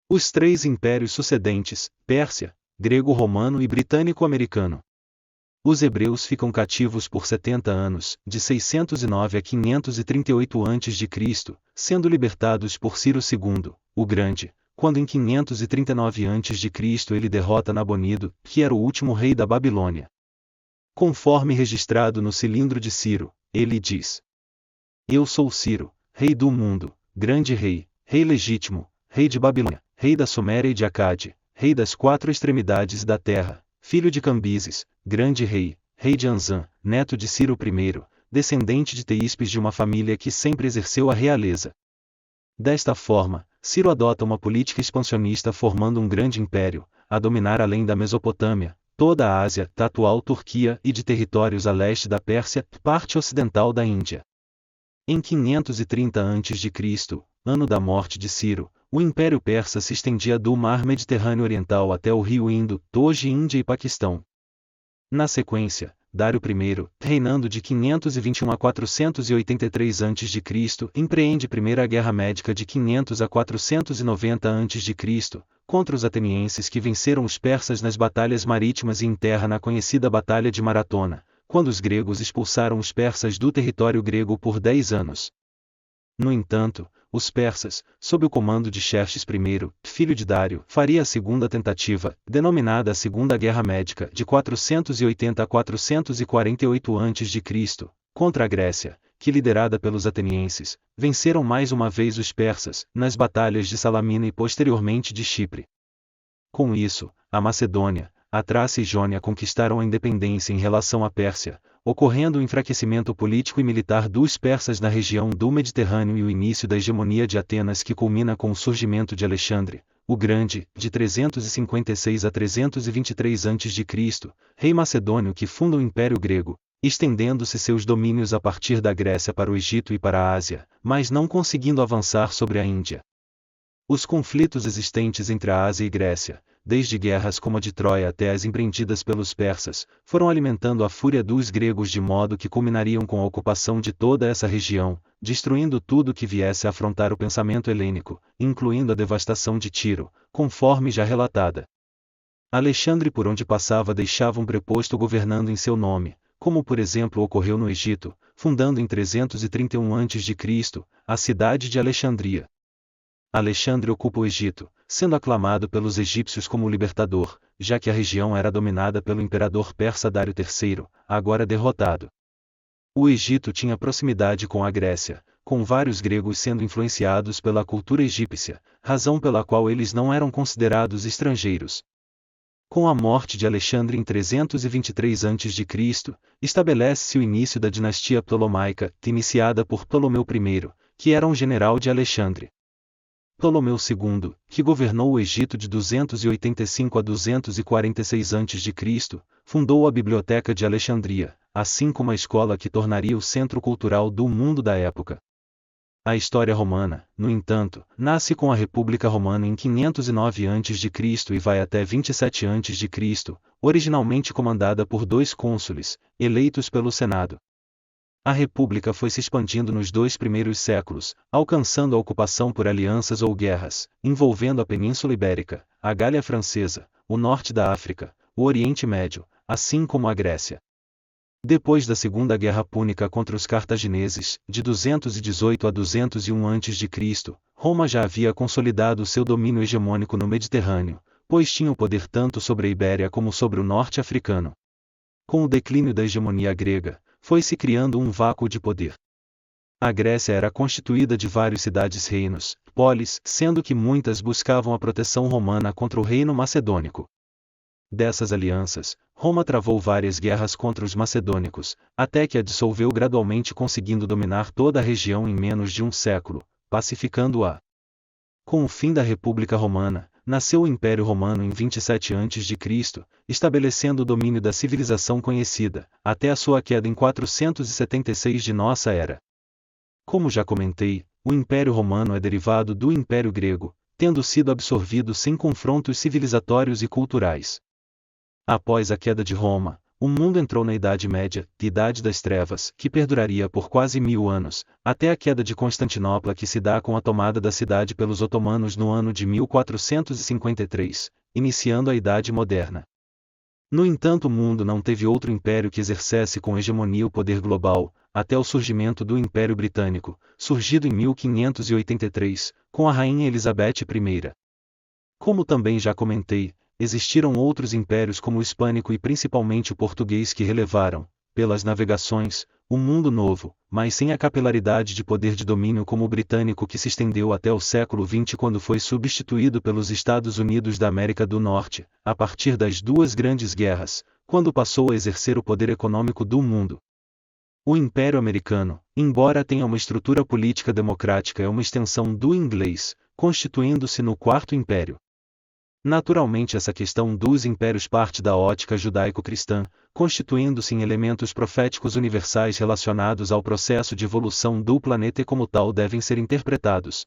Os três impérios sucedentes, Pérsia, grego-romano e britânico-americano. Os hebreus ficam cativos por 70 anos, de 609 a 538 a.C., sendo libertados por Ciro II, o Grande, quando em 539 a.C. ele derrota Nabonido, que era o último rei da Babilônia. Conforme registrado no cilindro de Ciro, ele diz: Eu sou Ciro, rei do mundo, grande rei, rei legítimo, rei de Babilônia, rei da Suméria e de Acade, rei das quatro extremidades da terra, filho de Cambises, grande rei, rei de Anzã, neto de Ciro I, descendente de Teíspes, de uma família que sempre exerceu a realeza. Desta forma, Ciro adota uma política expansionista, formando um grande império, a dominar além da Mesopotâmia, toda a Ásia, da atual Turquia e de territórios a leste da Pérsia, parte ocidental da Índia. Em 530 a.C., ano da morte de Ciro, o Império Persa se estendia do mar Mediterrâneo Oriental até o rio Indo, hoje Índia e Paquistão. Na sequência, Dário I, reinando de 521 a 483 a.C., empreende a Primeira Guerra Médica de 500 a 490 a.C., contra os atenienses, que venceram os persas nas batalhas marítimas e em terra na conhecida Batalha de Maratona, quando os gregos expulsaram os persas do território grego por 10 anos. No entanto, os persas, sob o comando de Xerxes I, filho de Dário, faria a segunda tentativa, denominada a Segunda Guerra Médica, de 480 a 448 a.C., contra a Grécia, que, liderada pelos atenienses, venceram mais uma vez os persas, nas batalhas de Salamina e posteriormente de Chipre. Com isso, a Macedônia, a Trácia e Jônia conquistaram a independência em relação à Pérsia, ocorrendo o enfraquecimento político e militar dos persas na região do Mediterrâneo e o início da hegemonia de Atenas, que culmina com o surgimento de Alexandre, o Grande, de 356 a 323 a.C., rei macedônio que funda o Império Grego, estendendo-se seus domínios a partir da Grécia para o Egito e para a Ásia, mas não conseguindo avançar sobre a Índia. Os conflitos existentes entre a Ásia e Grécia, desde guerras como a de Troia até as empreendidas pelos persas, foram alimentando a fúria dos gregos, de modo que culminariam com a ocupação de toda essa região, destruindo tudo que viesse a afrontar o pensamento helênico, incluindo a devastação de Tiro, conforme já relatada. Alexandre, por onde passava, deixava um preposto governando em seu nome, como por exemplo ocorreu no Egito, fundando em 331 a.C., a cidade de Alexandria. Alexandre ocupa o Egito, sendo aclamado pelos egípcios como o libertador, já que a região era dominada pelo imperador persa Dário III, agora derrotado. O Egito tinha proximidade com a Grécia, com vários gregos sendo influenciados pela cultura egípcia, razão pela qual eles não eram considerados estrangeiros. Com a morte de Alexandre em 323 a.C., estabelece-se o início da dinastia ptolomaica, iniciada por Ptolomeu I, que era um general de Alexandre. Ptolomeu II, que governou o Egito de 285 a 246 a.C., fundou a Biblioteca de Alexandria, assim como a escola que tornaria o centro cultural do mundo da época. A história romana, no entanto, nasce com a República Romana em 509 a.C. e vai até 27 a.C., originalmente comandada por 2 cônsules, eleitos pelo Senado. A República foi se expandindo nos 2 primeiros séculos, alcançando a ocupação por alianças ou guerras, envolvendo a Península Ibérica, a Gália Francesa, o norte da África, o Oriente Médio, assim como a Grécia. Depois da Segunda Guerra Púnica contra os cartagineses, de 218 a 201 a.C., Roma já havia consolidado seu domínio hegemônico no Mediterrâneo, pois tinha o poder tanto sobre a Ibéria como sobre o norte africano. Com o declínio da hegemonia grega, foi-se criando um vácuo de poder. A Grécia era constituída de várias cidades-reinos, polis, sendo que muitas buscavam a proteção romana contra o reino macedônico. Dessas alianças, Roma travou várias guerras contra os macedônicos, até que a dissolveu gradualmente, conseguindo dominar toda a região em menos de um século, pacificando-a. Com o fim da República Romana, nasceu o Império Romano em 27 a.C., estabelecendo o domínio da civilização conhecida, até a sua queda em 476 de nossa era. Como já comentei, o Império Romano é derivado do Império Grego, tendo sido absorvido sem confrontos civilizatórios e culturais. Após a queda de Roma, o mundo entrou na Idade Média, Idade das Trevas, que perduraria por quase 1000 anos, até a queda de Constantinopla que se dá com a tomada da cidade pelos otomanos no ano de 1453, iniciando a Idade Moderna. No entanto, o mundo não teve outro império que exercesse com hegemonia o poder global, até o surgimento do Império Britânico, surgido em 1583, com a Rainha Elizabeth I. Como também já comentei, existiram outros impérios como o hispânico e principalmente o português que relevaram, pelas navegações, o mundo novo, mas sem a capilaridade de poder de domínio como o britânico que se estendeu até o século XX quando foi substituído pelos Estados Unidos da América do Norte, a partir das duas grandes guerras, quando passou a exercer o poder econômico do mundo. O Império Americano, embora tenha uma estrutura política democrática, é uma extensão do inglês, constituindo-se no Quarto Império. Naturalmente, essa questão dos impérios parte da ótica judaico-cristã, constituindo-se em elementos proféticos universais relacionados ao processo de evolução do planeta e como tal devem ser interpretados.